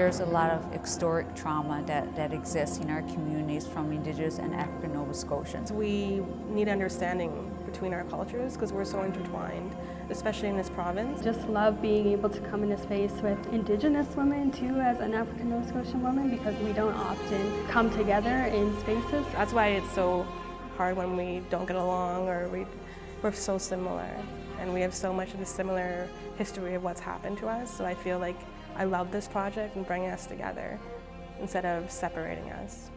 There's a lot of historic trauma that exists in our communities from Indigenous and African-Nova Scotians. We need understanding between our cultures because we're so intertwined, especially in this province. Just love being able to come into space with Indigenous women too, as an African-Nova Scotian woman, because we don't often come together in spaces. That's why it's so hard when we don't get along or we're so similar and we have so much of a similar history of what's happened to us. So I feel like I love this project and bringing us together instead of separating us.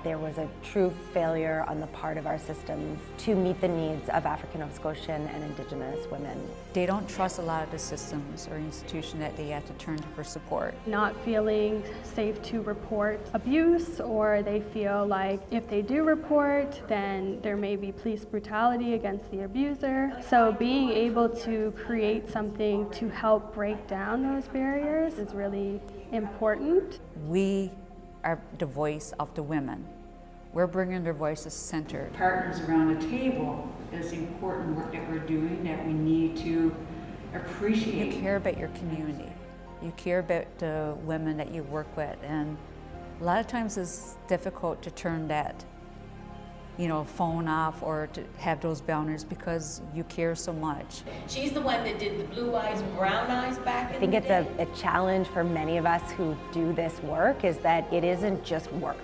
There was a true failure on the part of our systems to meet the needs of African-Nova Scotian and Indigenous women. They don't trust a lot of the systems or institutions that they have to turn to for support. Not feeling safe to report abuse, or they feel like if they do report, then there may be police brutality against the abuser. So being able to create something to help break down those barriers is really important. We are the voice of the women. We're bringing their voices centered. Partners around the table is the important work that we're doing that we need to appreciate. You care about your community. You care about the women that you work with, and a lot of times it's difficult to turn that phone off or to have those boundaries because you care so much. She's the one that did the blue eyes and brown eyes back in the day. I think it's a challenge for many of us who do this work is that it isn't just work.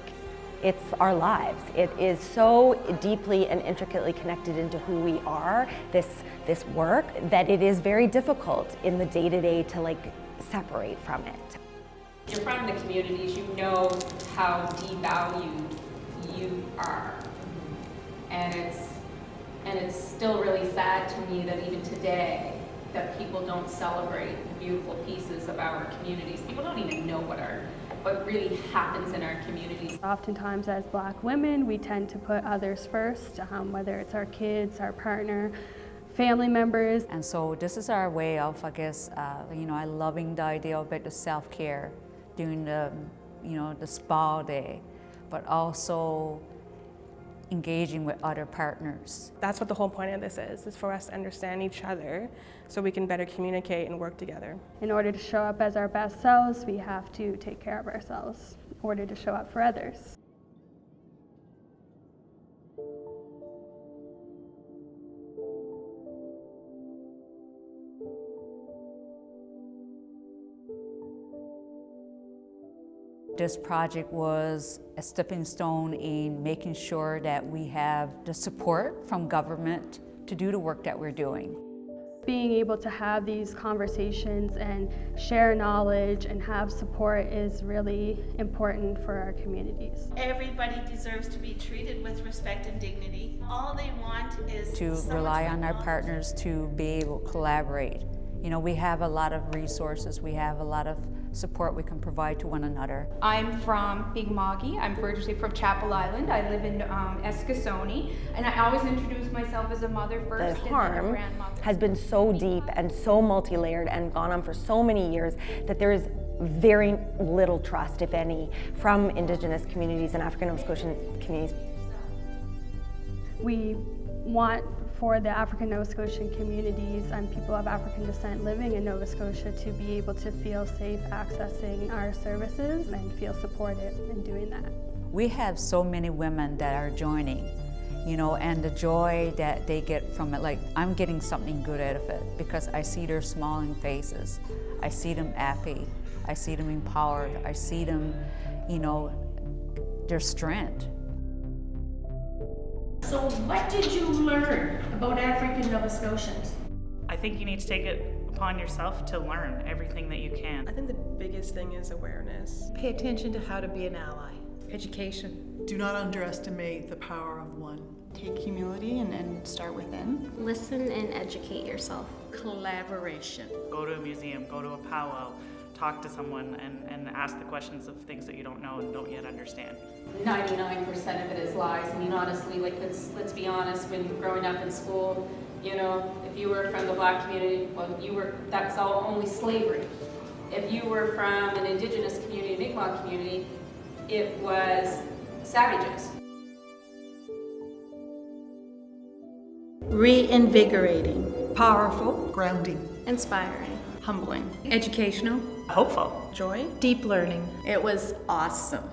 It's our lives. It is so deeply and intricately connected into who we are, this work, that it is very difficult in the day-to-day to separate from it. You're from the communities, you know how devalued you are. And it's still really sad to me that even today that people don't celebrate the beautiful pieces of our communities. People don't even know what really happens in our communities. Oftentimes as Black women, we tend to put others first, whether it's our kids, our partner, family members. And so this is our way of, loving the idea about the self-care, doing the spa day, but also engaging with other partners. That's what the whole point of this is for us to understand each other so we can better communicate and work together. In order to show up as our best selves, we have to take care of ourselves in order to show up for others. This project was a stepping stone in making sure that we have the support from government to do the work that we're doing. Being able to have these conversations and share knowledge and have support is really important for our communities. Everybody deserves to be treated with respect and dignity. All they want is to rely on our partners to be able to collaborate. We have a lot of resources, we have a lot of support we can provide to one another. I'm from Mi'kma'ki. I'm originally from Chapel Island. I live in Eskasoni, and I always introduce myself as a mother first. The harm has been so deep and so multi-layered and gone on for so many years that there is very little trust, if any, from Indigenous communities and African-Nova Scotian communities. We want for the African-Nova Scotian communities and people of African descent living in Nova Scotia to be able to feel safe accessing our services and feel supported in doing that. We have so many women that are joining, and the joy that they get from it, I'm getting something good out of it because I see their smiling faces. I see them happy. I see them empowered. I see them, their strength. So what did you learn about African Nova Scotians? I think you need to take it upon yourself to learn everything that you can. I think the biggest thing is awareness. Pay attention to how to be an ally. Education. Do not underestimate the power of one. Take humility and start within. Listen and educate yourself. Collaboration. Go to a museum, go to a powwow, talk to someone and ask the questions of things that you don't know and don't yet understand. 99% of it is lies. I mean, honestly, let's be honest, when growing up in school, if you were from the Black community, well, that's all only slavery. If you were from an Indigenous community, Mi'kmaq community, it was savages. Reinvigorating. Powerful. Grounding. Inspiring. Humbling. Educational. Hopeful. Joy. Deep learning. It was awesome.